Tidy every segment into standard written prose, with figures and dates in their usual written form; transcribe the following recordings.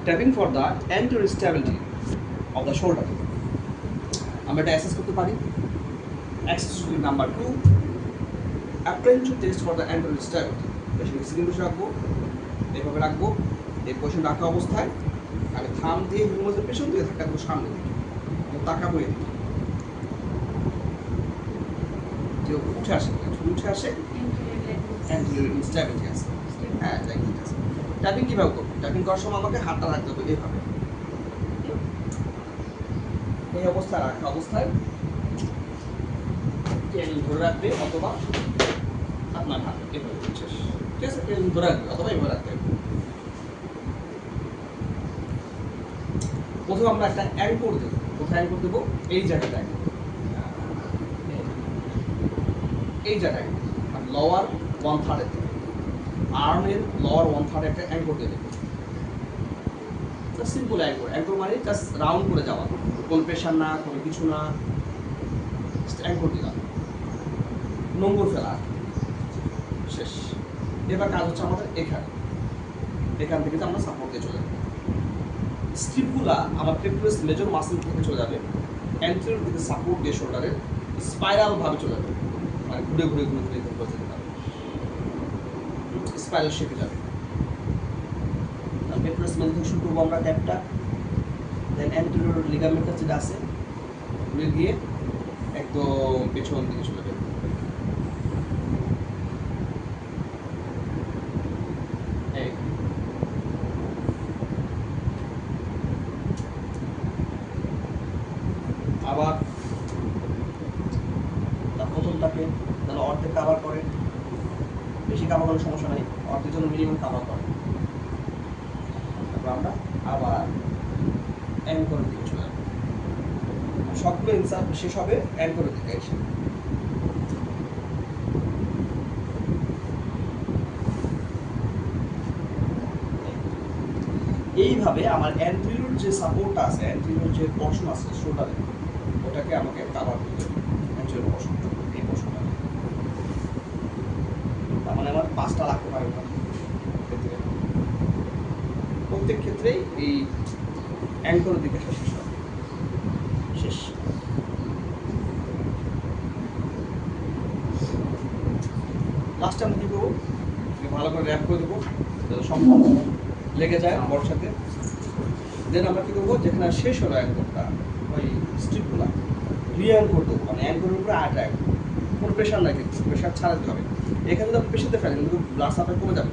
tapping for the anterior stability of the shoulder. আমরা এটা assess করতে পারি। Exercise number 2, applying to test for the anterior stability. পেশেন্টকে ceiling বসে রাখবো, এইভাবে রাখবো, এই পজিশন রাখা অবস্থায় আগে থাম দিয়ে হিউমাসের পেছন দিকে ধাক্কা দেবো সামনে দিকে, তাকাবো এদিকে, যে উঠে আসে anterior instability আছে। হ্যাঁ, লাইক দিস। ট্যাপিং কিভাবে করবো? ট্যাপিং করার সময় আমাকে হাতটা রাখতে হবে এইভাবে, এই অবস্থায় রাখা অবস্থায় চেন ধরে রাখবে অথবা আপনার হাত এভাবে শেষ, ঠিক আছে? চেন ধরে রাখবে অথবা এভাবে রাখতে হবে। প্রথমে আমরা একটা অ্যাঙ্কর দেবো। কোথায় অ্যাঙ্কর দেবো? এই জায়গাটায়, এই জায়গায় লোয়ার 1/3 আর্মের লোয়ার 1/3 একটা অ্যাঙ্কর দিয়ে দেবো। Simple anchor. অ্যাঙ্কর মানে জাস্ট রাউন্ড করে যাওয়া, কোনো প্রেশার না, কোনো কিছু না, অ্যাঙ্কর দিলাম, নোংর ফেলা, শেষ। এবার কাজ হচ্ছে আমাদের এখান থেকে আমরা সাপোর্ট দিয়ে চলে যাবো। স্ট্রিপগুলা আমার পেপটাস মেজর মাসল থেকে চলে যাবে, অ্যান্টেরিয়র দিকে সাপোর্ট দিয়ে শোল্ডারের স্পাইরাল ভাবে চলে যাবে, মানে ঘুরে যেতে পারে, স্পাইরাল শেপে যাবে। পেপটাস মেজর থেকে শুরু করবো আমরা ট্যাপটা, দেন অ্যান্টেরিয়র লিগামেন্টটা যেটা আছে ঘুরে গিয়ে একদম পেছন দিকে চলে যাবে। আবার তার প্রথমটাকে তাহলে অর্ধেক কাভার করে, বেশি কাভার করার সমস্যা নাই, অর্ধেক জন্য মিনিমাম কাভার করে। তারপর আমরা আবার অ্যাঙ্করের দিকে চলে যাবো, সবগুলো ইনসার্ট শেষ হবে অ্যাঙ্করের দিকে এসে। এইভাবে আমার অ্যান্টেরিয়র যে সাপোর্টটা আছে, অ্যান্টেরিয়র যে পর্শন আছে শোল্ডারে, ওটাকে আমাকে কাভার করতে হবে। অ্যান্টেরিয়র পর্শন, এই পর্শনটা, তার মানে আমার 5টা রাখতে পারে না। প্রত্যেক ক্ষেত্রেই এই অ্যাঙ্করের দিকে শেষ হবে, শেষ। লাস্টে আমি কী করবো? ভালো করে র্যাপ করে দেবো যাতে সম্পূর্ণ লেগে যায় বড় সাথে। দেন আমরা কী করবো? যেখানে শেষ হলো অ্যাঙ্করটা, ওই স্ট্রিপগুলো রি-অ্যাঙ্কর দেবো, মানে অ্যাঙ্করের উপরে আটা অ্যাঙ্কর, কোনো প্রেশার নাই, কিন্তু প্রেশার ছাড়াতে হবে। এখানে যদি আপনি প্রেশারতে ফেলেন কিন্তু ব্লাড সাপ্লাই কমে যাবে,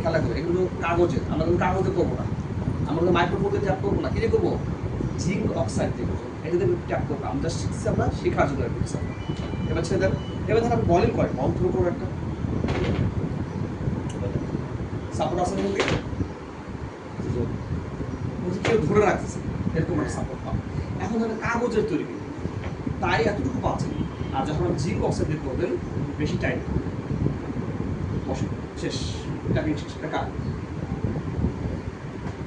খেলা করবে। এগুলো কাগজে, আমরা কিন্তু কাগজে করবো না, আমরা তো মাইক্রোফোনে ট্যাপ করবো না, কী দিয়ে করবো? জিঙ্ক অক্সাইড দিয়ে করবো। এটা দিয়ে ট্যাপ করবো, আমরা শিখছি, আমরা শেখার জন্য করছি। এবার ছেড়ে দেন। এবার ধর আপনি বলিং করেন, বল থ্রো করবো একটা সাপোর্ট আছে মধ্যে, কেউ ধরে রাখতেছে, এরকম একটা সাপোর্ট পাবো। এখন ধরেন কাগজের তৈরি করি, তাই এতটুকু পাচ্ছেন। আর যখন আপনি জিঙ্ক অক্সাইড দিয়ে করবেন বেশি টাইম বসে, শেষ, ট্যাপিং শেষ, এটা কাজ।